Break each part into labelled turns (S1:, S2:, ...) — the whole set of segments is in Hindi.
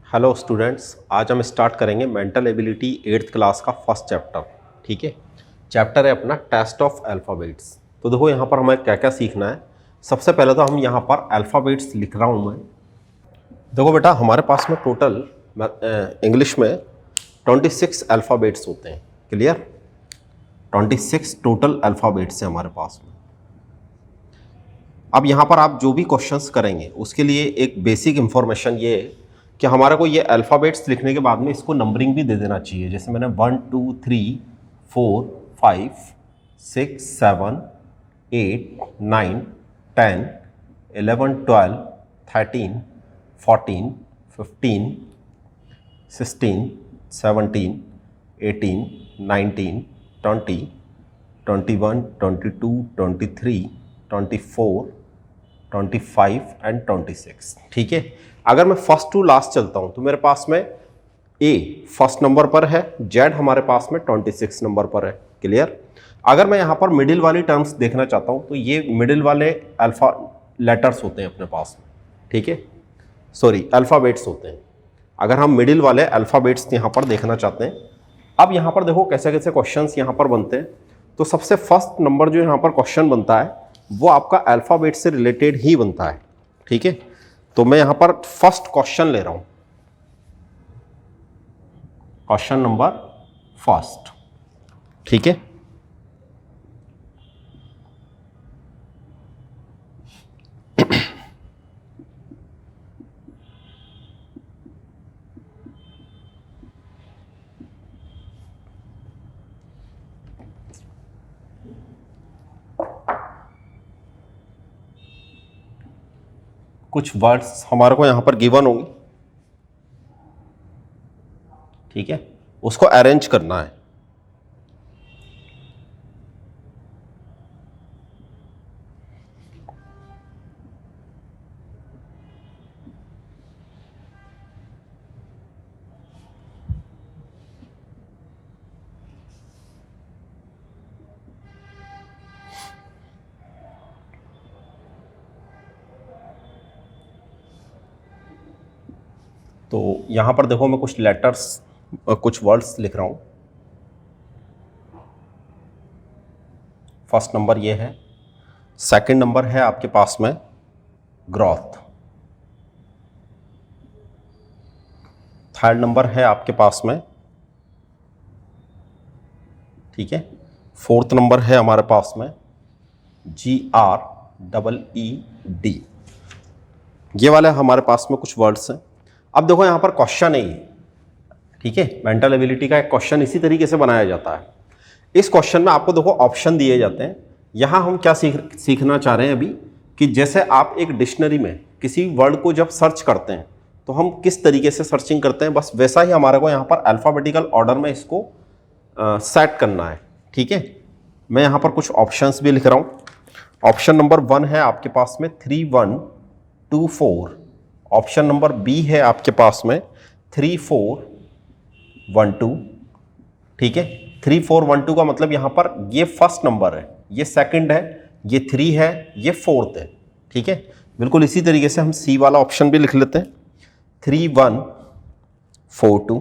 S1: हेलो स्टूडेंट्स, आज हम स्टार्ट करेंगे मेंटल एबिलिटी 8th क्लास का फर्स्ट चैप्टर। ठीक है, चैप्टर है अपना टेस्ट ऑफ अल्फ़ाबेट्स। तो देखो यहाँ पर हमें क्या क्या सीखना है। सबसे पहले तो हम यहाँ पर अल्फ़ाबेट्स लिख रहा हूँ मैं। देखो बेटा, हमारे पास में टोटल इंग्लिश में 26 अल्फ़ाबेट्स होते हैं। क्लियर? 26 टोटल अल्फ़ाबेट्स हैं हमारे पास में। अब यहाँ पर आप जो भी क्वेश्चंस करेंगे उसके लिए एक बेसिक इंफॉर्मेशन ये है कि हमारे को ये अल्फ़ाबेट्स लिखने के बाद में इसको नंबरिंग भी दे देना चाहिए। जैसे मैंने 1 2 3 4 5 6 7 8 9 10 11 12 13 14 15 16 17 18 19 20 21 22 23 24 25 एंड 26। ठीक है, अगर मैं फर्स्ट टू लास्ट चलता हूं तो मेरे पास में ए फर्स्ट नंबर पर है, जेड हमारे पास में 26 नंबर पर है। क्लियर? अगर मैं यहां पर मिडिल वाली टर्म्स देखना चाहता हूं तो ये मिडिल वाले अल्फा लेटर्स होते हैं अपने पास में। ठीक है, सॉरी अल्फ़ाबेट्स होते हैं। अगर हम मिडिल वाले अल्फ़ाबेट्स यहां पर देखना चाहते हैं, अब यहां पर देखो कैसे कैसे क्वेश्चंस यहां पर बनते हैं। तो सबसे फर्स्ट नंबर जो यहां पर क्वेश्चन बनता है वो आपका अल्फ़ाबेट से रिलेटेड ही बनता है। ठीक है, तो मैं यहां पर फर्स्ट क्वेश्चन ले रहा हूं, क्वेश्चन नंबर फर्स्ट। ठीक है, कुछ वर्ड्स हमारे को यहां पर गिवन होंगे। ठीक है, उसको अरेंज करना है। तो यहां पर देखो मैं कुछ लेटर्स कुछ वर्ड्स लिख रहा हूं। फर्स्ट नंबर ये है, सेकंड नंबर है आपके पास में ग्रोथ, थर्ड नंबर है आपके पास में, ठीक है, फोर्थ नंबर है हमारे पास में GREED। ये वाले हमारे पास में कुछ वर्ड्स हैं। अब देखो यहां पर क्वेश्चन है ये। ठीक है, मेंटल एबिलिटी का एक क्वेश्चन इसी तरीके से बनाया जाता है। इस क्वेश्चन में आपको देखो ऑप्शन दिए जाते हैं। यहां हम क्या सीखना चाह रहे हैं अभी कि जैसे आप एक डिक्शनरी में किसी वर्ड को जब सर्च करते हैं तो हम किस तरीके से सर्चिंग करते हैं, बस वैसा ही हमारे को यहां पर अल्फाबेटिकल ऑर्डर में इसको सेट करना है। ठीक है, मैं यहां पर कुछ ऑप्शंस भी लिख रहा हूं। ऑप्शन नंबर 1 है आपके पास में 3 1 2 4। ऑप्शन नंबर बी है आपके पास में 3 4 1 2। ठीक है, 3 4 1 2 का मतलब यहां पर ये फर्स्ट नंबर है, ये सेकंड है, ये 3 है, ये फोर्थ है। ठीक है, बिल्कुल इसी तरीके से हम सी वाला ऑप्शन भी लिख लेते हैं 3 1 4 2।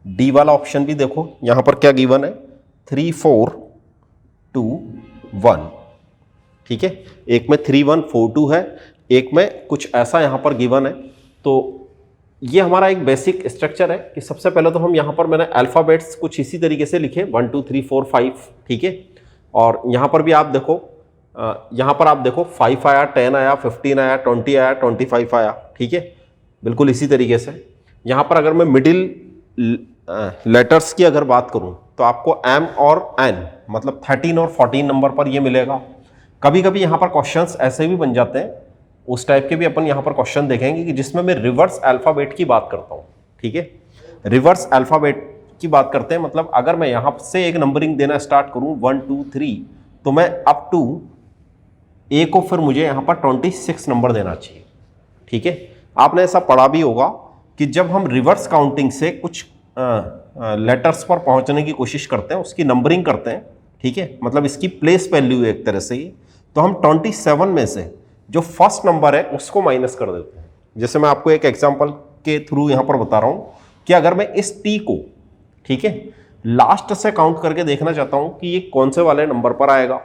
S1: डी वाला ऑप्शन भी देखो यहां पर क्या गिवन है 3 4 2 1। ठीक है, एक में 3 1 4 2 है, एक में कुछ ऐसा यहां पर गिवन है। तो ये हमारा एक बेसिक स्ट्रक्चर है कि सबसे पहले तो हम यहां पर मैंने अल्फाबेट्स कुछ इसी तरीके से लिखे 1 2 3 4 5। ठीक है, और यहां पर भी आप देखो, यहां पर आप देखो 5 आया, 10 आया, 15 आया, 20 आया, 25 आया। ठीक है, बिल्कुल इसी तरीके से यहां पर अगर मैं मिडिल लेटर्स की अगर बात करूं तो आपको M और N मतलब 13 और 14 नंबर पर ये मिलेगा। कभी कभी यहां पर क्वेश्चंस ऐसे भी बन जाते हैं, उस टाइप के भी अपन यहां पर क्वेश्चन देखेंगे कि जिसमें मैं रिवर्स अल्फाबेट की बात करता हूं। ठीक है, रिवर्स अल्फाबेट की बात करते हैं, मतलब अगर मैं यहां से एक नंबरिंग देना स्टार्ट करूं 1 2 3 तो मैं अप टू ए को फिर मुझे यहां पर 26 नंबर देना चाहिए। ठीक है, आपने ऐसा पढ़ा भी होगा कि जब हम रिवर्स काउंटिंग से कुछ लेटर्स पर पहुंचने की कोशिश करते हैं, उसकी नंबरिंग करते हैं। ठीक है, मतलब इसकी प्लेस वैल्यू एक तरह से ही, तो हम 27 में से जो फर्स्ट नंबर है उसको माइनस कर देते हैं। जैसे मैं आपको एक एग्जांपल के थ्रू यहां पर बता रहा हूं कि अगर मैं इस टी को, ठीक है, लास्ट से काउंट करके देखना चाहता हूं कि ये कौन से वाले नंबर पर आएगा,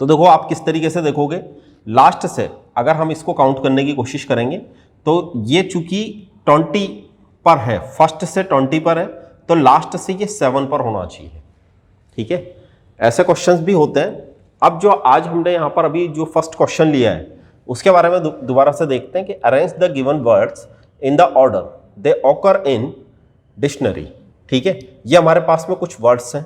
S1: तो देखो आप किस तरीके से देखोगे, लास्ट से अगर हम इसको काउंट करने की कोशिश करेंगे तो ये चूंकि 20 पर है, फर्स्ट से 20 पर है, तो लास्ट से ये 7 पर होना चाहिए, ठीक है। ऐसे क्वेश्चंस भी होते हैं। अब जो आज हमने यहां पर अभी जो फर्स्ट क्वेश्चन लिया है उसके बारे में दोबारा से देखते हैं कि arrange the given words in the order they occur in dictionary, ठीक है। ये हमारे पास में कुछ वर्ड्स हैं।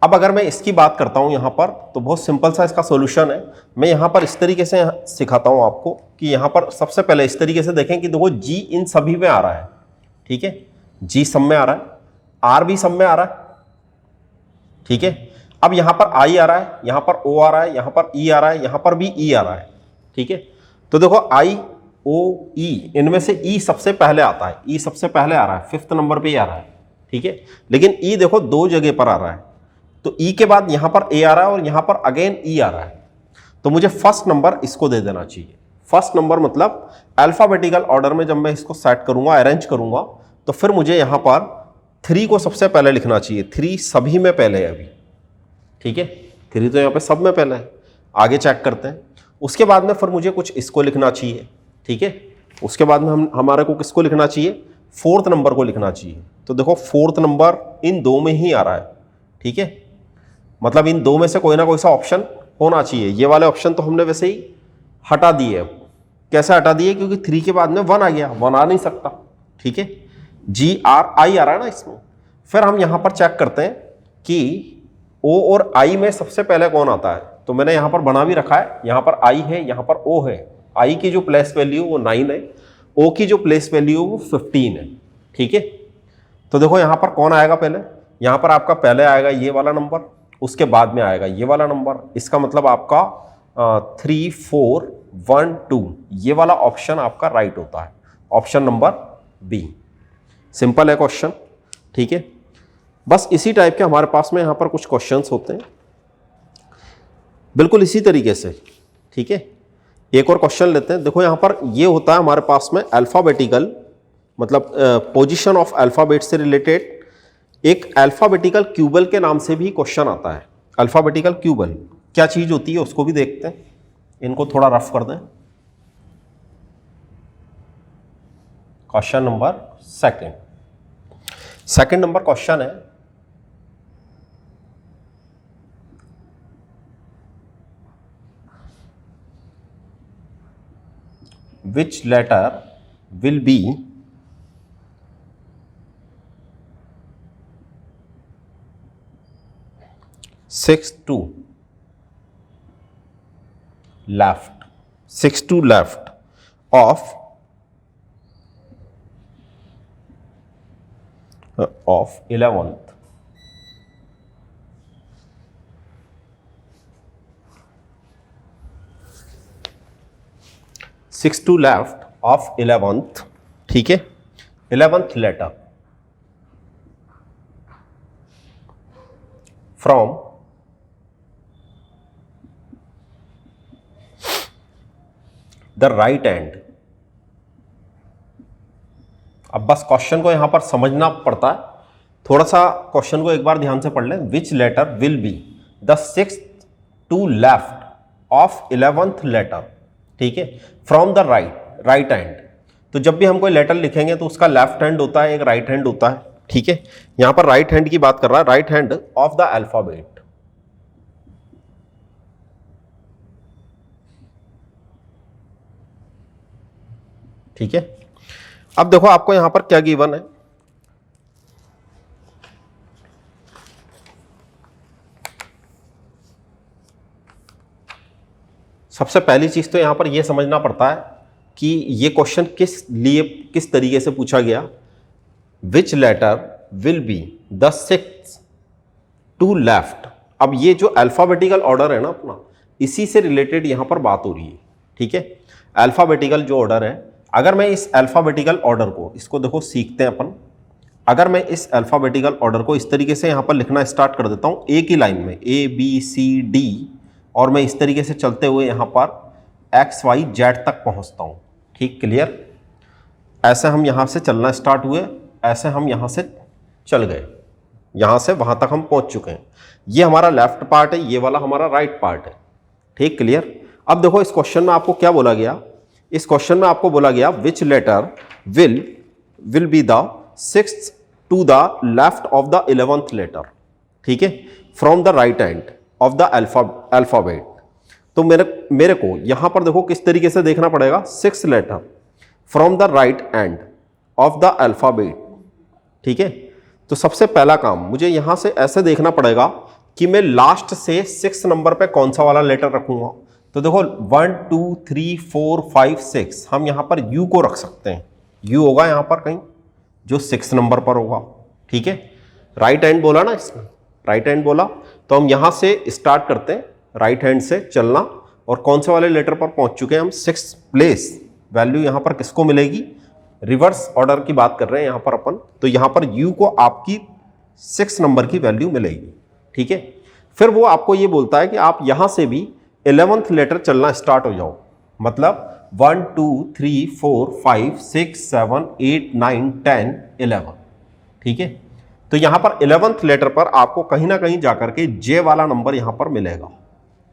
S1: अब अगर मैं इसकी बात करता हूं यहां पर, तो बहुत सिंपल सा इसका सॉल्यूशन है। मैं यहां पर इस तरीके से सिखाता हूं आपको कि यहां पर सबसे पहले इस तरीके से देखें कि देखो जी इन सभी में आ रहा है, ठीक है, जी सब में आ रहा है, आर भी सब में आ रहा है, ठीक है। अब यहां पर आई आ रहा है, यहां पर ओ आ रहा है, यहां पर ई आ रहा है, यहां पर भी ई आ रहा है, ठीक है। तो देखो आई ओ ई, इनमें से ई सबसे पहले आता है, ई सबसे पहले आ रहा है, 5th नंबर पे ही आ रहा है, ठीक है। लेकिन ई देखो 2 जगह पर आ रहा है, तो ई के बाद यहां पर ए आ रहा है और यहां पर अगेन ई आ रहा है, तो मुझे फर्स्ट नंबर इसको दे देना चाहिए। फर्स्ट नंबर मतलब अल्फाबेटिकल ऑर्डर में जब मैं इसको सेट करूंगा, अरेंज करूंगा, तो फिर मुझे यहां पर 3 को सबसे पहले लिखना चाहिए। 3 सभी में पहले है अभी, ठीक है, 3 तो यहां पे सब में पहले है। आगे चेक करते हैं। उसके बाद में फिर मुझे कुछ इसको लिखना चाहिए, ठीक है। उसके बाद में हमारे को किसको लिखना चाहिए, 4th नंबर को लिखना चाहिए। तो देखो 4th नंबर इन 2 में ही आ रहा है, ठीक है, मतलब इन 2 में से कोई ना कोई सा ऑप्शन होना चाहिए। ये वाले ऑप्शन तो हमने वैसे ही हटा दिए। कैसे हटा दिए, क्योंकि 3 के बाद में 1 आ गया, 1 आ नहीं सकता, ठीक है। जी आर आई आ रहा है ना इसमें। फिर हम यहां पर चेक करते हैं कि ओ और आई में सबसे पहले कौन आता है। तो मैंने यहां पर बना भी रखा है, यहां पर आई है, यहां पर ओ है। आई की जो प्लेस वैल्यू वो 9 है, ओ की जो प्लेस वैल्यू वो 15 है, ठीक है। तो देखो यहां पर कौन आएगा पहले, यहां पर आपका पहले आएगा ये वाला नंबर, उसके बाद में आएगा ये वाला नंबर। इसका मतलब आपका 3 4 1 2 ये वाला ऑप्शन आपका राइट होता है, ऑप्शन नंबर बी। सिंपल है क्वेश्चन, ठीक है। बस इसी टाइप के हमारे पास में यहां पर कुछ क्वेश्चंस होते हैं, बिल्कुल इसी तरीके से, ठीक है। एक और क्वेश्चन लेते हैं। देखो यहां पर ये होता है हमारे पास में अल्फाबेटिकल, मतलब पोजीशन ऑफ अल्फाबेट से रिलेटेड एक अल्फाबेटिकल क्यूबल के नाम से भी क्वेश्चन आता है। अल्फाबेटिकल क्यूबल क्या चीज होती है उसको भी देखते हैं। इनको थोड़ा रफ कर दें। Question number second number question है, which letter will be sixth to left of 11th. Sixth to left of 11th, ठीक है, 11th letter from the right hand। अब बस क्वेश्चन को यहां पर समझना पड़ता है, थोड़ा सा क्वेश्चन को एक बार ध्यान से पढ़ लें। Which letter will be the 6th to left of 11th letter, ठीक है, फ्रॉम द राइट हैंड। तो जब भी हम कोई लेटर लिखेंगे तो उसका लेफ्ट हैंड होता है, एक राइट हैंड होता है, ठीक है। यहां पर राइट हैंड की बात कर रहा है, right hand of the alphabet, ठीक है। अब देखो आपको यहां पर क्या गिवन है। सबसे पहली चीज तो यहां पर यह समझना पड़ता है कि यह क्वेश्चन किस तरीके से पूछा गया। Which letter will be the 6th to left. अब ये जो अल्फाबेटिकल ऑर्डर है ना अपना, इसी से रिलेटेड यहां पर बात हो रही है, ठीक है। अल्फाबेटिकल जो ऑर्डर है, अगर मैं इस अल्फाबेटिकल ऑर्डर को, इसको देखो सीखते हैं अपन। अगर मैं इस अल्फाबेटिकल ऑर्डर को इस तरीके से यहां पर लिखना स्टार्ट कर देता हूं, एक ही लाइन में A B C D, और मैं इस तरीके से चलते हुए यहां पर X Y Z तक पहुंचता हूं, ठीक, क्लियर। ऐसे हम यहाँ से चलना स्टार्ट हुए, ऐसे हम यहाँ से चल गए, यहाँ से वहाँ तक हम पहुँच चुके हैं। ये हमारा लेफ्ट पार्ट है, ये वाला हमारा राइट पार्ट है। ठीक, क्लियर। अब देखो इस क्वेश्चन में आपको क्या बोला गया, इस क्वेश्चन में आपको बोला गया which letter will be the sixth to the left of the 11th letter, ठीक है, from the right end of the alphabet. तो मेरे को यहां पर देखो किस तरीके से देखना पड़ेगा, 6th letter from the right end of the alphabet, ठीक है। तो सबसे पहला काम मुझे यहां से ऐसे देखना पड़ेगा कि मैं लास्ट से 6 नंबर पे कौन सा वाला लेटर रखूंगा। तो देखो 1 2 3 4 5 6 हम यहां पर यू को रख सकते हैं, यू होगा यहां पर कहीं जो 6 नंबर पर होगा, ठीक है। राइट हैंड बोला ना इसने, राइट हैंड बोला, तो हम यहां से स्टार्ट करते हैं राइट हैंड से चलना, और कौन से वाले लेटर पर पहुंच चुके हैं हम, 6 प्लेस। वैल्यू यहां पर किसको मिलेगी, रिवर्स ऑर्डर की बात कर रहे हैं यहां पर अपन, तो यहां पर यू को आपकी 6 नंबर की वैल्यू मिलेगी, ठीक है। फिर वो आपको ये बोलता है कि आप यहां से भी 11th लेटर चलना स्टार्ट हो जाओ, मतलब 1 2 3 4 5 6 7 8 9 10 11, ठीक है। तो यहां पर 11th लेटर पर आपको कहीं ना कहीं जाकर के जे वाला नंबर यहां पर मिलेगा,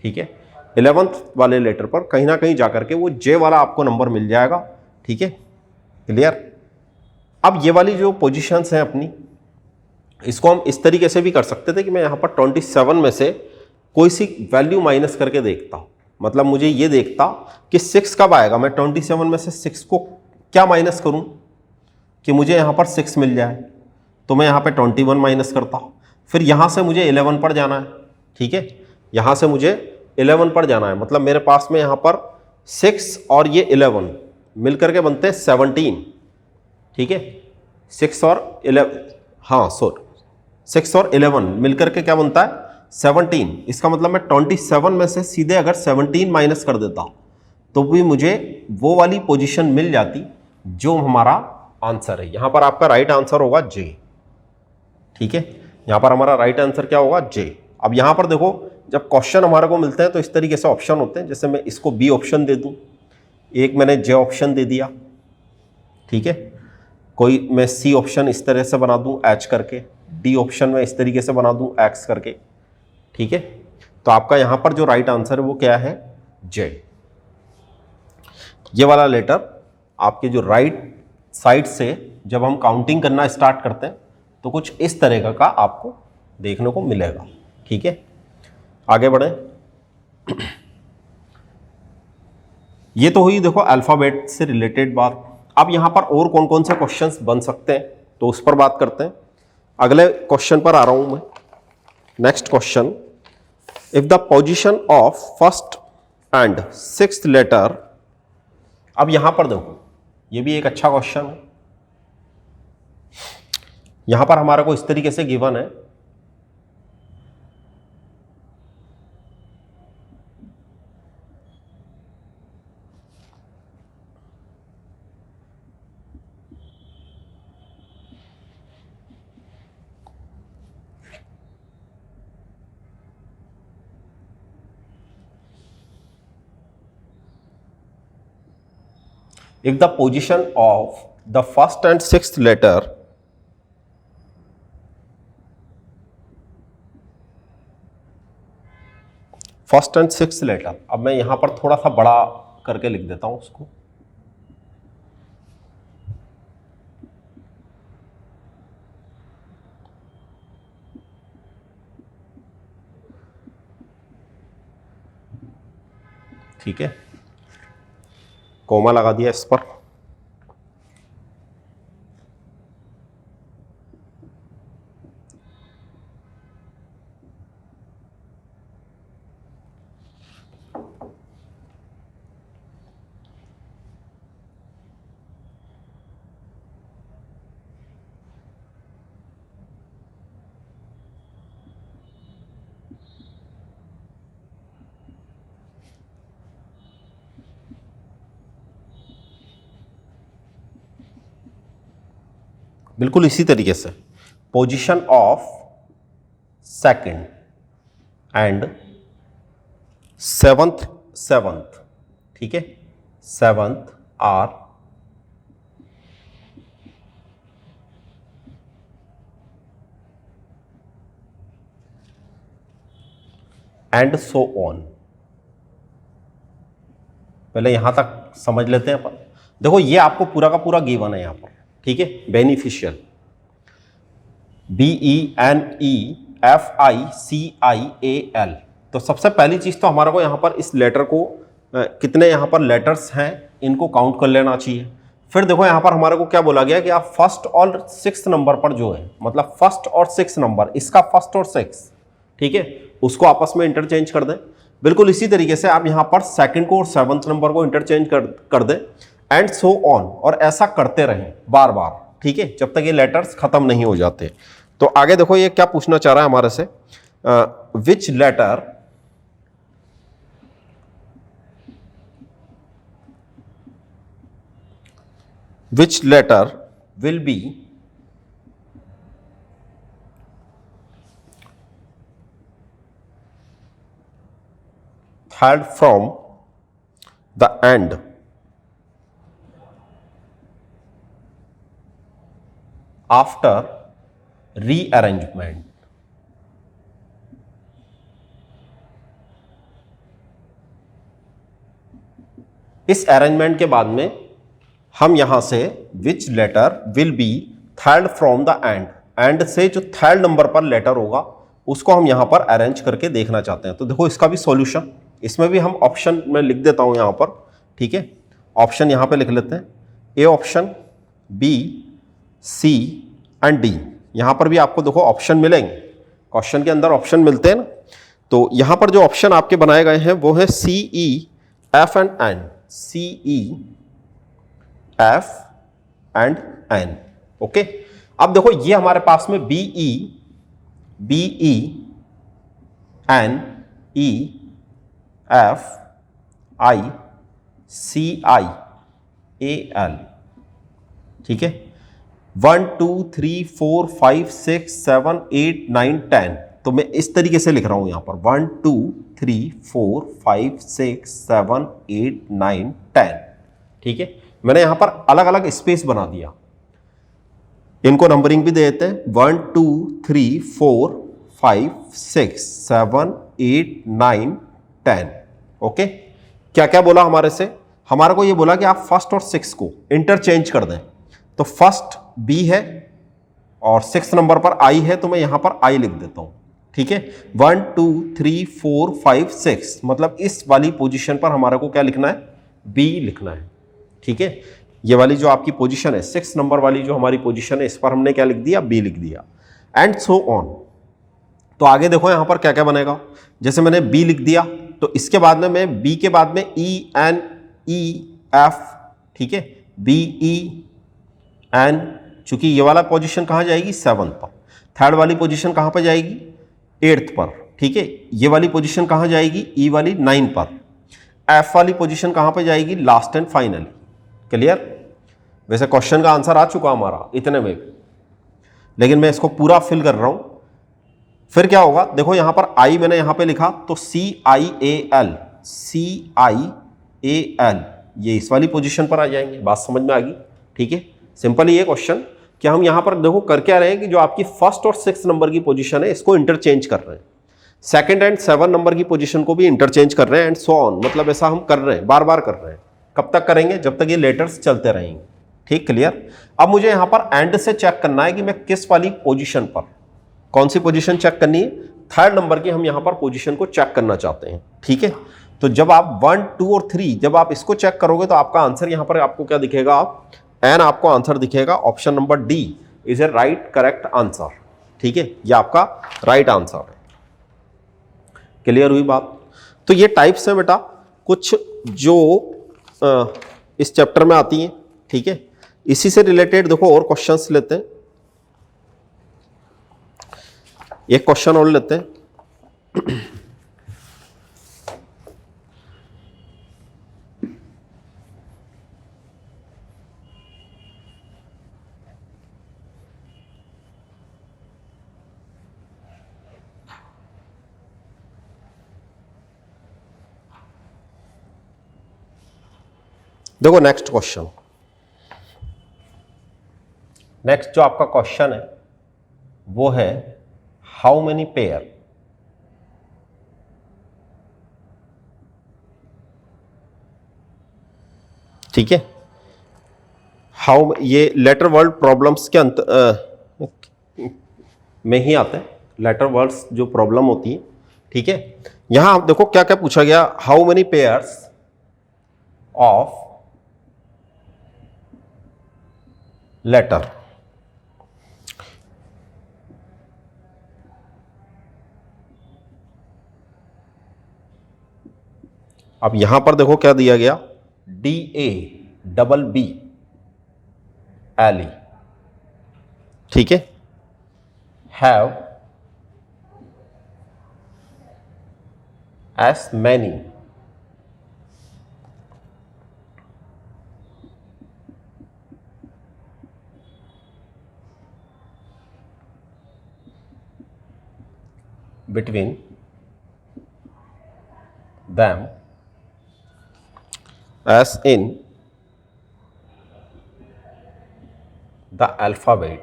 S1: ठीक है। 11th वाले लेटर पर कहीं ना कहीं जाकर के वो जे वाला आपको नंबर मिल जाएगा, ठीक है, क्लियर। अब ये वाली जो पोजीशंस हैं अपनी, इसको हम इस तरीके से भी कर सकते थे कि मैं यहां पर 27 में से कोई सी वैल्यू माइनस करके देखता, मतलब मुझे ये देखता कि 6 कब आएगा, मैं 27 में से 6 को क्या माइनस करूं कि मुझे यहां पर 6 मिल जाए। तो मैं यहां पे 21 माइनस करता, फिर यहां से मुझे 11 पर जाना है, ठीक है, यहां से मुझे 11 पर जाना है, मतलब मेरे पास में यहां पर 6 और ये 11 मिलकर के बनते हैं 17, ठीक है। 6 और 11, हाँ सॉरी, 6 और 11 मिलकर के क्या बनता है 17। इसका मतलब मैं 27 में से सीधे अगर 17 माइनस कर देता तो भी मुझे वो वाली पोजीशन मिल जाती जो हमारा आंसर है। यहां पर आपका राइट आंसर होगा जे, ठीक है, यहां पर हमारा राइट आंसर क्या होगा, जे। अब यहां पर देखो जब क्वेश्चन हमारे को मिलते हैं तो इस तरीके से ऑप्शन होते हैं, जैसे मैं इसको बी ऑप्शन दे दूं, एक मैंने जे ऑप्शन दे दिया, ठीक है, कोई मैं सी ऑप्शन इस तरह से बना दूं एच करके, डी ऑप्शन में इस तरीके से बना दूं एक्स करके, ठीक है। तो आपका यहां पर जो राइट आंसर है वो क्या है, जेड। ये वाला लेटर आपके जो राइट साइड से जब हम काउंटिंग करना स्टार्ट करते हैं तो कुछ इस तरह का आपको देखने को मिलेगा, ठीक है। आगे बढ़े, ये तो हुई देखो अल्फाबेट से रिलेटेड बात। अब यहां पर और कौन कौन से क्वेश्चंस बन सकते हैं तो उस पर बात करते हैं। अगले क्वेश्चन पर आ रहा हूं मैं, next question, if the position of first and 6th letter. अब यहां पर देखो ये भी एक अच्छा क्वेश्चन है, यहां पर हमारे को इस तरीके से गिवन है, if the position of the first and 6th letter first and 6th letter, अब मैं यहां पर थोड़ा सा बड़ा करके लिख देता हूं उसको, ठीक है, कोमा लगा दिया इस पर। बिल्कुल इसी तरीके से position of second and 7th, ठीक है, 7th are and so on. पहले यहां तक समझ लेते हैं अपन। देखो ये आपको पूरा का पूरा गिवन है यहां पर, ठीक है। Beneficial, BENEFICIAL। तो सबसे पहली चीज तो हमारे को यहां पर इस लेटर को कितने यहां पर लेटर्स हैं इनको काउंट कर लेना चाहिए। फिर देखो यहां पर हमारे को क्या बोला गया कि आप फर्स्ट और सिक्स नंबर पर जो है, मतलब फर्स्ट और सिक्स नंबर, इसका फर्स्ट और सिक्स, ठीक है, उसको आपस में इंटरचेंज कर दें। बिल्कुल इसी तरीके से आप यहां पर सेकंड को और सेवंथ नंबर को इंटरचेंज कर दें, एंड सो ऑन, और ऐसा करते रहें बार बार, ठीक है, जब तक ये लेटर्स खत्म नहीं हो जाते। तो आगे देखो ये क्या पूछना चाह रहा है हमारे से, which letter will be third from the end after rearrangement। इस अरेंजमेंट के बाद में हम यहां से which letter will be third from the end, end से जो थर्ड नंबर पर लेटर होगा उसको हम यहां पर अरेंज करके देखना चाहते हैं। तो देखो इसका भी सॉल्यूशन, इसमें भी हम ऑप्शन में लिख देता हूं यहां पर, ठीक है। ऑप्शन यहां पे लिख लेते हैं, A option, B, C and D. यहां पर भी आपको देखो ऑप्शन मिलेंगे, क्वेश्चन के अंदर ऑप्शन मिलते हैं ना। तो यहां पर जो ऑप्शन आपके बनाए गए हैं वो है C, E, F and N. C, E, F and N, okay. अब देखो ये हमारे पास में B E N E F I C I A L, ठीक है। 1 2 3 4 5 6 7 8 9 10। तो मैं इस तरीके से लिख रहा हूं यहां पर 1 2 3 4 5 6 7 8 9 10, ठीक है। मैंने यहां पर अलग अलग स्पेस बना दिया, इनको नंबरिंग भी दे देते हैं 1 2 3 4 5 6 7 8 9 10, ओके। क्या क्या बोला हमारे से, हमारे को ये बोला कि आप फर्स्ट और सिक्स को इंटरचेंज कर दें। तो फर्स्ट बी है और सिक्स नंबर पर आई है, तो मैं यहां पर आई लिख देता हूं, ठीक है। 1 2 3 4 5 6, मतलब इस वाली पोजीशन पर हमारे को क्या लिखना है, बी लिखना है, ठीक है। ये वाली जो आपकी पोजीशन है, सिक्स नंबर वाली जो हमारी पोजीशन है, इस पर हमने क्या लिख दिया, बी लिख दिया, एंड सो ऑन। तो आगे देखो यहां पर क्या क्या बनेगा, जैसे मैंने बी लिख दिया, तो इसके बाद में मैं बी के बाद में ई एन ई एफ, ठीक है, बी ई एन, चूंकि ये वाला पोजीशन कहां जाएगी, सेवंथ पर। थर्ड वाली पोजीशन कहां पर जाएगी, एट्थ पर, ठीक है। ये वाली पोजीशन कहां जाएगी, ई वाली 9 पर। एफ वाली पोजीशन कहां पर जाएगी, लास्ट एंड फाइनल। क्लियर। वैसे क्वेश्चन का आंसर आ चुका हमारा इतने में, लेकिन मैं इसको पूरा फिल कर रहा हूं। फिर क्या होगा, देखो यहां पर आई मैंने यहां पे लिखा, तो सी I A L, C I A L, ये इस वाली पोजीशन पर आ जाएंगे। बात समझ में आ गई, ठीक है। सिंपल ही ये क्वेश्चन कि हम यहां पर देखो कर क्या रहे हैं कि जो आपकी फर्स्ट और सिक्स नंबर की पोजीशन है इसको इंटरचेंज कर रहे हैं, सेकंड एंड सेवन नंबर की पोजीशन को भी इंटरचेंज कर रहे हैं, एंड सो ऑन। मतलब ऐसा हम कर रहे हैं, बार बार कर रहे हैं। कब तक करेंगे, जब तक ये लेटर्स चलते रहेंगे, ठीक, क्लियर। अब मुझे यहां पर एंड से चेक करना है कि मैं किस वाली पोजीशन पर, कौन सी पोजीशन चेक करनी है, थर्ड नंबर की हम यहां पर पोजीशन को चेक करना चाहते हैं, ठीक है। तो जब आप 1 2 और 3 जब आप इसको चेक करोगे तो आपका आंसर यहां पर आपको क्या दिखेगा, आप एन आपको आंसर दिखेगा, option number D is a right correct answer, ठीक है। ये आपका राइट आंसर है। क्लियर हुई बात। तो ये टाइप्स हैं बेटा कुछ जो इस चैप्टर में आती हैं, ठीक है। इसी से रिलेटेड देखो और क्वेश्चंस लेते हैं, एक क्वेश्चन और लेते हैं। देखो नेक्स्ट क्वेश्चन, नेक्स्ट जो आपका क्वेश्चन है वो है हाउ मेनी पेयर ठीक है। हाउ, ये लेटर वर्ड प्रॉब्लम्स के में ही आते हैं, लेटर वर्ड्स जो प्रॉब्लम होती है। ठीक है, यहां आप देखो क्या क्या पूछा गया, how many pairs of letter. अब यहां पर देखो क्या दिया गया, DABBLE, ठीक है, have as many between them as in the alphabet.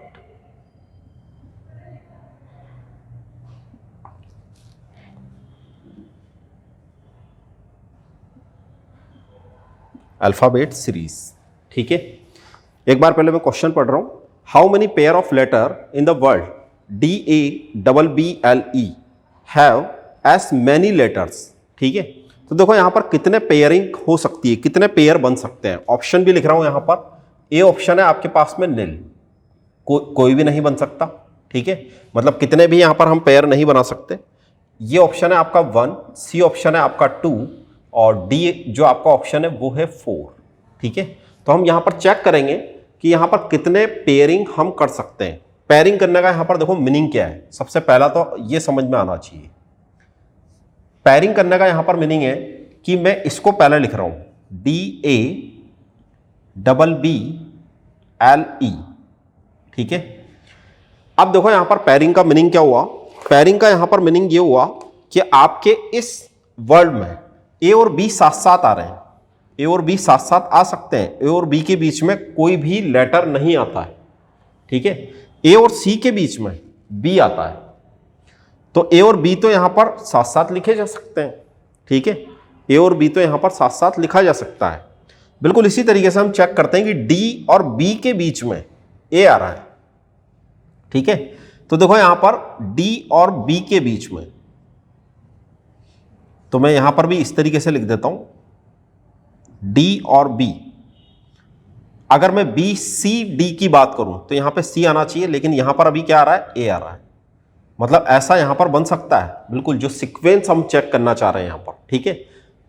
S1: Alphabet series. ठीक है, एक बार पहले मैं क्वेश्चन पढ़ रहा हूं, how many pair of letter in the world DABBLE have as many letters. ठीक है, तो देखो यहां पर कितने पेयरिंग हो सकती है, कितने पेयर बन सकते हैं। ऑप्शन भी लिख रहा हूं यहां पर, ए ऑप्शन है आपके पास में निल, कोई भी नहीं बन सकता। ठीक है, मतलब कितने भी यहां पर हम पेयर नहीं बना सकते। ये ऑप्शन है आपका 1, सी ऑप्शन है आपका 2 और डी जो आपका ऑप्शन है वो है 4। ठीक है, तो हम यहां पर चेक करेंगे कि यहां पर कितने पेयरिंग हम कर सकते हैं। पेयरिंग करने का यहां पर देखो मीनिंग क्या है, सबसे पहला तो ये समझ में आना चाहिए। पेयरिंग करने का यहां पर मीनिंग है कि मैं इसको पहले लिख रहा हूं DABBLE। ठीक है, अब देखो यहां पर पेयरिंग का मीनिंग क्या हुआ, पेयरिंग का यहां पर मीनिंग ये हुआ कि आपके इस वर्ड में ए और बी साथ साथ आ रहे हैं, ए और बी साथ साथ आ सकते हैं, ए और बी के बीच में कोई भी लेटर नहीं आता है। ठीक है, ए और सी के बीच में बी आता है, तो ए और बी तो यहां पर साथ साथ लिखे जा सकते हैं। ठीक है, ए और बी तो यहां पर साथ साथ लिखा जा सकता है। बिल्कुल इसी तरीके से हम चेक करते हैं कि डी और बी के बीच में ए आ रहा है। ठीक है, तो देखो यहां पर डी और बी के बीच में, तो मैं यहां पर भी इस तरीके से लिख देता हूं डी और बी। अगर मैं बी सी डी की बात करूं तो यहां पे सी आना चाहिए, लेकिन यहां पर अभी क्या आ रहा है, ए आ रहा है। मतलब ऐसा यहां पर बन सकता है, बिल्कुल जो सीक्वेंस हम चेक करना चाह रहे हैं यहां पर। ठीक है,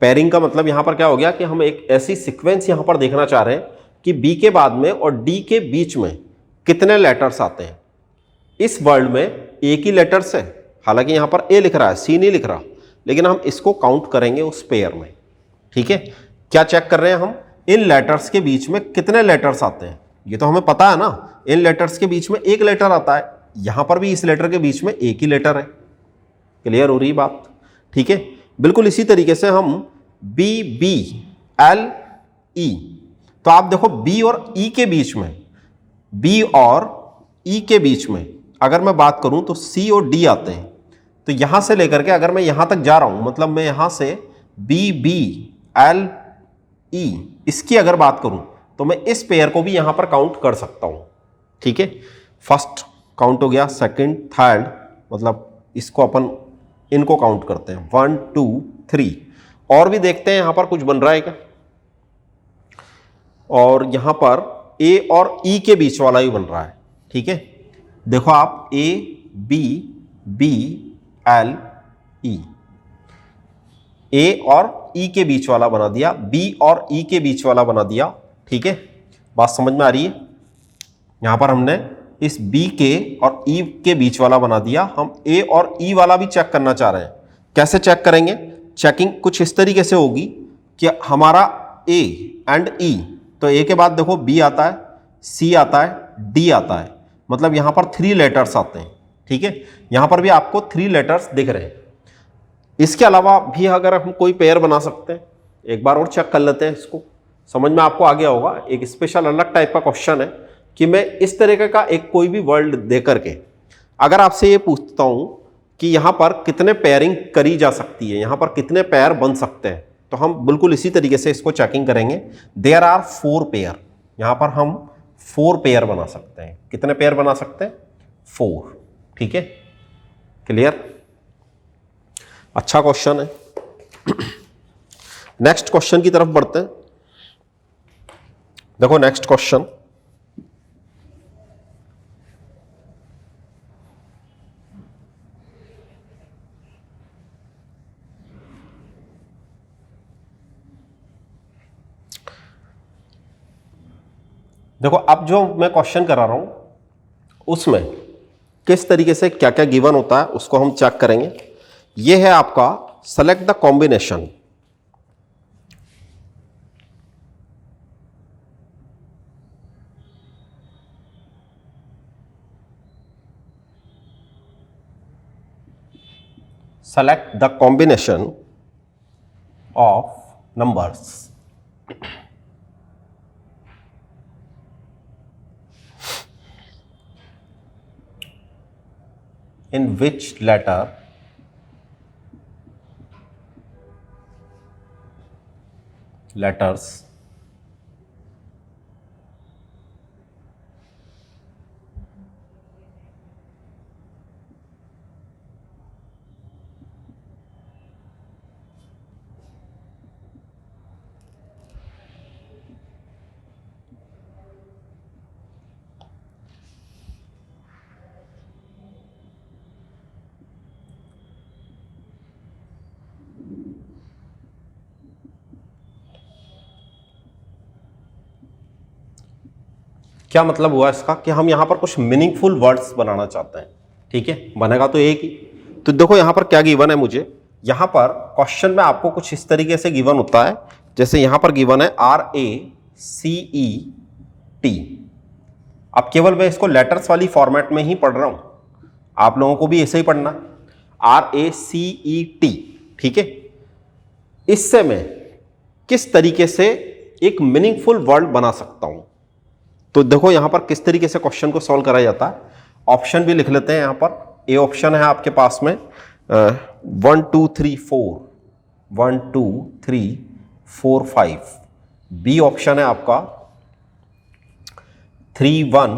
S1: पेयरिंग का मतलब यहां पर क्या हो गया कि हम एक ऐसी सीक्वेंस यहां पर देखना चाह रहे हैं कि बी के बाद में और डी के बीच में कितने लेटर्स आते हैं। इस वर्ड में एक ही लेटर्स है, हालांकि यहां पर ए लिख रहा है, सी नहीं लिख रहा, लेकिन हम इसको काउंट करेंगे उस पेयर में। ठीक है, क्या चेक कर रहे हैं हम, इन लेटर्स के बीच में कितने लेटर्स आते हैं। ये तो हमें पता है ना, इन लेटर्स के बीच में एक लेटर आता है, यहां पर भी इस लेटर के बीच में एक ही लेटर है। क्लियर हो रही बात। ठीक है, बिल्कुल इसी तरीके से हम BBLE, तो आप देखो बी और ई के बीच में, बी और ई के बीच में अगर मैं बात करूं तो सी और डी आते हैं। तो यहां से लेकर के अगर मैं यहां तक जा रहा हूं, मतलब मैं यहां से BBLE इसकी अगर बात करूं तो मैं इस पेयर को भी यहां पर काउंट कर सकता हूं। ठीक है, फर्स्ट काउंट हो गया, सेकंड, थर्ड, मतलब इसको अपन इनको काउंट करते हैं 1 2 3। और भी देखते हैं यहां पर कुछ बन रहा है क्या, और यहां पर ए और ई के बीच वाला ही बन रहा है। ठीक है, देखो आप ABBLE, ए और ई के बीच वाला बना दिया, बी और ई के बीच वाला बना दिया। ठीक है, बात समझ में आ रही है। यहां पर हमने इस बी के और ई के बीच वाला बना दिया, हम ए और ई वाला भी चेक करना चाह रहे हैं। कैसे चेक करेंगे, चेकिंग कुछ इस तरीके से होगी कि हमारा ए एंड ई, तो ए के बाद देखो बी आता है, सी आता है, डी आता है, मतलब यहां पर 3 लेटर्स आते हैं। ठीक है, यहां पर भी आपको 3 लेटर्स दिख रहे हैं। इसके अलावा भी अगर हम कोई पेयर बना सकते हैं, एक बार और चेक कर लेते हैं, इसको समझ में आपको आ गया होगा। एक स्पेशल अलग टाइप का क्वेश्चन है कि मैं इस तरीके का एक कोई भी वर्ड दे करके अगर आपसे ये पूछता हूं कि यहां पर कितने पेयरिंग करी जा सकती है, यहां पर कितने पेयर बन सकते हैं, तो हम बिल्कुल इसी तरीके से इसको चेकिंग करेंगे। देयर आर 4 पेयर, यहां पर हम 4 पेयर बना सकते हैं। कितने पेयर बना सकते हैं? 4। ठीक है, क्लियर? अच्छा क्वेश्चन है। नेक्स्ट क्वेश्चन की तरफ बढ़ते हैं। देखो नेक्स्ट क्वेश्चन, देखो अब जो मैं क्वेश्चन करा रहा हूं उसमें किस तरीके से क्या क्या गिवन होता है उसको हम चेक करेंगे। यह है आपका select the combination, select the combination of numbers in which letters क्या मतलब हुआ इसका कि हम यहां पर कुछ मीनिंगफुल वर्ड्स बनाना चाहते हैं। ठीक है, बनेगा तो एक ही। तो देखो यहां पर क्या गिवन है मुझे, यहां पर क्वेश्चन में आपको कुछ इस तरीके से गिवन होता है, जैसे यहां पर गिवन है RACET। अब केवल मैं इसको लेटर्स वाली फॉर्मेट में ही पढ़ रहा हूं, आप लोगों को भी ऐसे ही पढ़ना, RACET। ठीक है, इससे मैं किस तरीके से एक मीनिंगफुल वर्ड बना सकता हूं। तो देखो यहां पर किस तरीके से क्वेश्चन को सॉल्व करा जाता है। ऑप्शन भी लिख लेते हैं यहां पर। ए ऑप्शन है आपके पास में 1 2 3 4, 1 2 3 4 5। बी ऑप्शन है आपका 3 1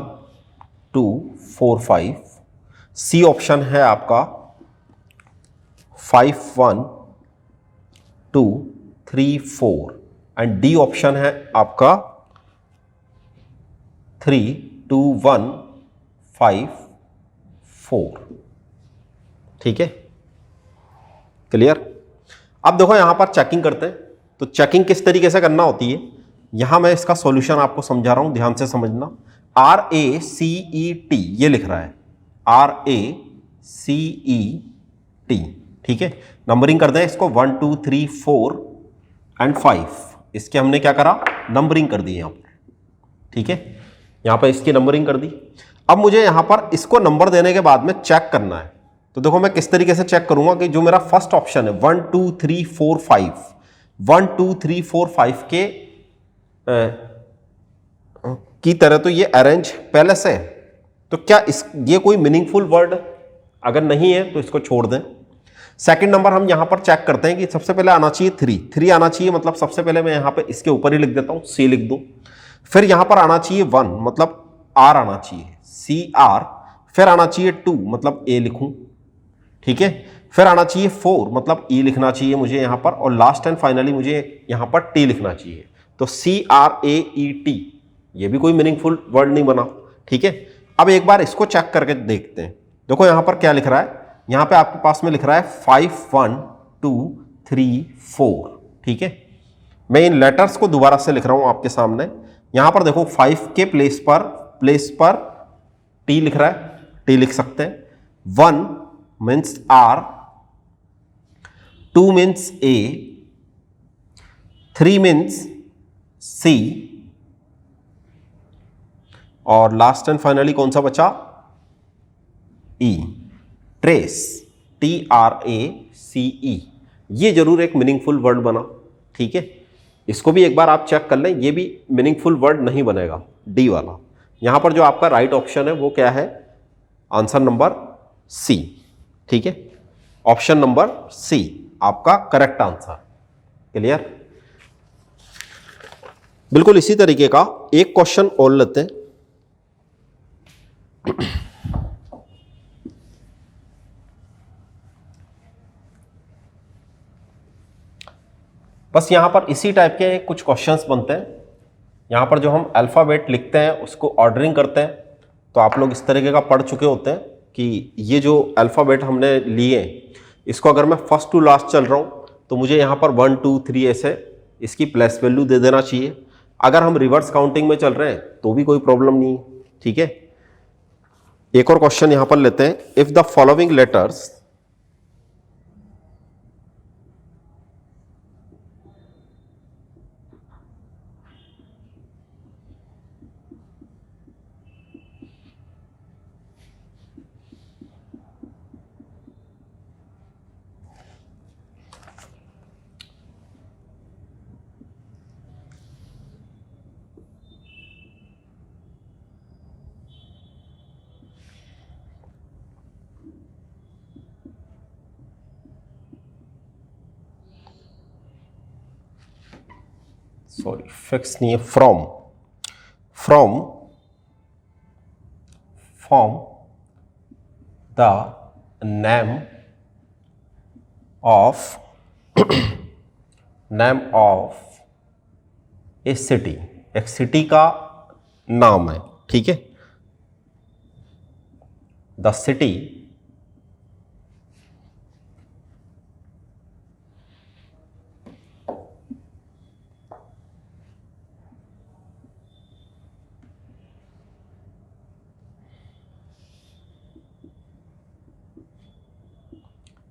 S1: 2 4 5। सी ऑप्शन है आपका 5 1 2 3 4 एंड डी ऑप्शन है आपका 3 2 1 5 4। ठीक है, क्लियर? अब देखो यहां पर चेकिंग करते हैं। तो चेकिंग किस तरीके से करना होती है, यहां मैं इसका सॉल्यूशन आपको समझा रहा हूं, ध्यान से समझना। RACET ये लिख रहा है, RACET। ठीक है, नंबरिंग कर दें इसको 1 2 3 4 एंड 5। इसके हमने क्या करा, नंबरिंग कर दी यहां पर। ठीक है, यहां पर इसकी नंबरिंग कर दी। अब मुझे यहां पर इसको नंबर देने के बाद में चेक करना है। तो देखो मैं किस तरीके से चेक करूंगा कि जो मेरा फर्स्ट ऑप्शन है 1 2 3 4 5, 1 2 3 4 5 के की तरह तो ये अरेंज पहले से है। तो क्या ये कोई मीनिंगफुल वर्ड, अगर नहीं है तो इसको छोड़ दें। सेकंड नंबर हम यहां पर चेक करते हैं कि सबसे पहले आना चाहिए 3 आना चाहिए, मतलब सबसे पहले मैं यहां पे इसके ऊपर ही लिख देता हूं, सी लिख दूं। फिर यहां पर आना चाहिए 1, मतलब R आना चाहिए, CR। फिर आना चाहिए 2, मतलब A लिखूं। ठीक है, फिर आना चाहिए 4, मतलब E लिखना चाहिए मुझे यहां पर, और लास्ट एंड फाइनली मुझे यहां पर T लिखना चाहिए। तो CRAET, ये भी कोई मीनिंगफुल वर्ड नहीं बना। ठीक है, अब एक बार इसको चेक करके देखते हैं। देखो यहां पर क्या लिख रहा है, यहां पे आपके पास में लिख रहा है 5 1 2 3 4। ठीक है, मैं इन लेटर्स को दोबारा से लिख रहा हूं आपके सामने। यहां पर देखो 5 के प्लेस पर T लिख रहा है, T लिख सकते हैं। 1 means R, 2 means A, 3 means C, और लास्ट एंड फाइनली कौन सा बचा, E, ट्रेस, TRACE। ये जरूर एक मीनिंगफुल वर्ड बना। ठीक है, इसको भी एक बार आप चेक कर लें, ये भी मीनिंगफुल वर्ड नहीं बनेगा, डी वाला। यहां पर जो आपका राइट ऑप्शन है वो क्या है, आंसर नंबर C। ठीक है, ऑप्शन नंबर C आपका करेक्ट आंसर। क्लियर? बिल्कुल इसी तरीके का एक क्वेश्चन और लेते हैं। बस यहां पर इसी टाइप के कुछ क्वेश्चंस बनते हैं। यहां पर जो हम अल्फाबेट लिखते हैं उसको ऑर्डरिंग करते हैं, तो आप लोग इस तरीके का पढ़ चुके होते हैं कि ये जो अल्फाबेट हमने लिए इसको अगर मैं फर्स्ट टू लास्ट चल रहा हूं तो मुझे यहां पर 1 2 3 ऐसे इसकी प्लेस वैल्यू दे देना चाहिए। अगर हम रिवर्स काउंटिंग में चल रहे हैं तो भी कोई प्रॉब्लम नहीं है, ठीक है। एक और क्वेश्चन यहां पर लेते हैं। If the following letters sorry fix नहीं है, from the name of A city, एक सिटी का नाम है, ठीक है। द सिटी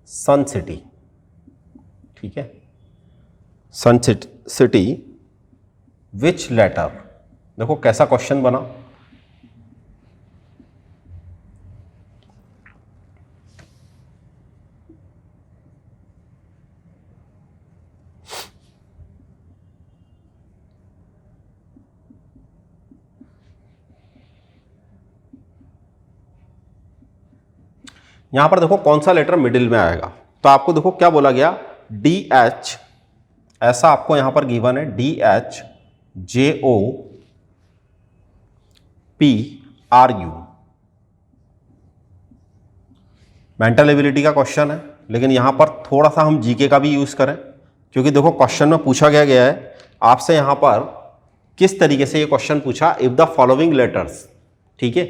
S1: सन सिटी, ठीक है। सन सिटी विच लेटर, देखो कैसा क्वेश्चन बना। यहां पर देखो कौन सा लेटर मिडिल में आएगा, तो आपको देखो क्या बोला गया, डी एच, ऐसा आपको यहां पर गिवन है, D H J O P R U. Mental ability का क्वेश्चन है, लेकिन यहां पर थोड़ा सा हम जीके का भी यूज करें, क्योंकि देखो क्वेश्चन में पूछा गया है आपसे यहां पर किस तरीके से ये क्वेश्चन पूछा, इफ द फॉलोइंग लेटर्स, ठीक है।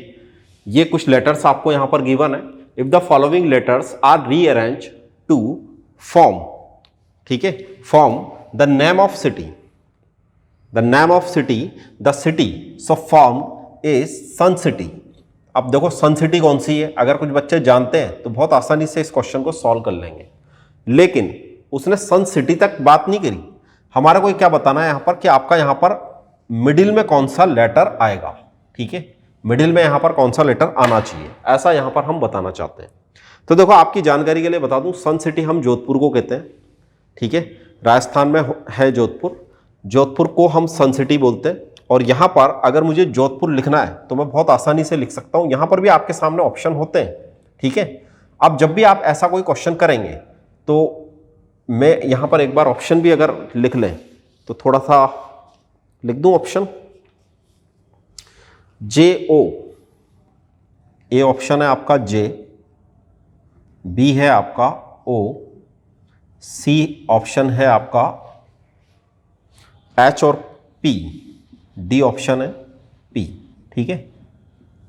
S1: ये कुछ लेटर्स आपको यहां पर गिवन है, if the following letters are rearrange to form, ठीक है, form the name of city, the name of city, the city so form is sun city. अब देखो सन सिटी कौन सी है, अगर कुछ बच्चे जानते हैं तो बहुत आसानी से इस क्वेश्चन को सॉल्व कर लेंगे, लेकिन उसने सन सिटी तक बात नहीं करी। हमारे को क्या बताना है यहां पर कि आपका यहां पर मिडिल में कौन सा लेटर आएगा, ठीक है, मिडिल में यहां पर कौन सा लेटर आना चाहिए, ऐसा यहां पर हम बताना चाहते हैं। तो देखो आपकी जानकारी के लिए बता दूं, सन सिटी हम जोधपुर को कहते हैं, ठीक है, राजस्थान में है जोधपुर, जोधपुर को हम सन सिटी बोलते हैं। और यहां पर अगर मुझे जोधपुर लिखना है तो मैं बहुत आसानी से लिख सकता हूं, यहां पर भी आपके सामने ऑप्शन होते हैं, ठीक है। अब जब भी आप ऐसा कोई क्वेश्चन करेंगे तो मैं यहां पर एक बार ऑप्शन भी अगर लिख लें तो थोड़ा सा लिख दूं option, J O, A option है आपका जे, बी है आपका ओ, सी ऑप्शन है आपका एच और पी, डी ऑप्शन है पी, ठीक है।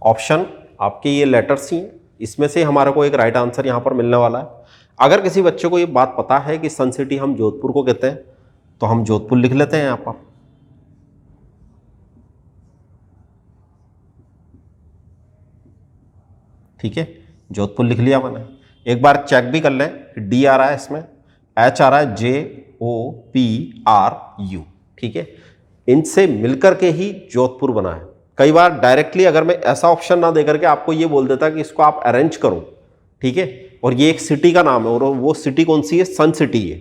S1: ऑप्शन आपके ये लेटर्स ही हैं, इसमें से हमारे को एक राइट आंसर यहां पर मिलने वाला है। अगर किसी बच्चे को ये बात पता है कि सन सिटी हम जोधपुर को कहते हैं तो हम जोधपुर लिख लेते हैं यहां पर, ठीक है, जोधपुर लिख लिया मैंने। एक बार चेक भी कर लें, डी आ रहा है इसमें, एच आ रहा है, जे ओ पी आर यू, ठीक है, इनसे मिलकर के ही जोधपुर बना है। कई बार डायरेक्टली अगर मैं ऐसा ऑप्शन ना देकर के आपको ये बोल देता कि इसको आप अरेंज करो, ठीक है, और ये एक सिटी का नाम है और वो सिटी कौन सी है, सन सिटी है,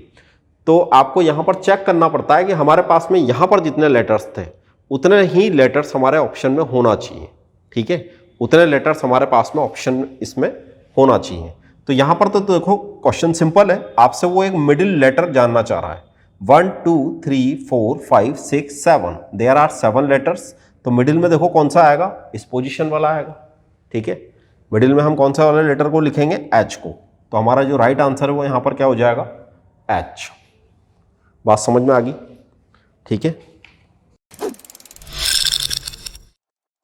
S1: तो आपको यहां पर चेक करना पड़ता है कि हमारे पास में यहां पर जितने लेटर्स थे उतने ही लेटर्स हमारे ऑप्शन में होना चाहिए, ठीक है, उतने लेटर्स हमारे पास में ऑप्शन इसमें होना चाहिए। तो यहां पर तो देखो क्वेश्चन सिंपल है, आपसे वो एक मिडिल लेटर जानना चाह रहा है, 1 2 3 4 5 6 7 देयर आर 7 लेटर्स। तो मिडिल में देखो कौन सा आएगा, इस पोजीशन वाला आएगा। ठीक है, मिडिल में हम कौन सा वाले लेटर को लिखेंगे, एच को। तो हमारा जो राइट आंसर है वो यहां पर क्या हो जाएगा, एच। बात समझ में आ गई? ठीक है।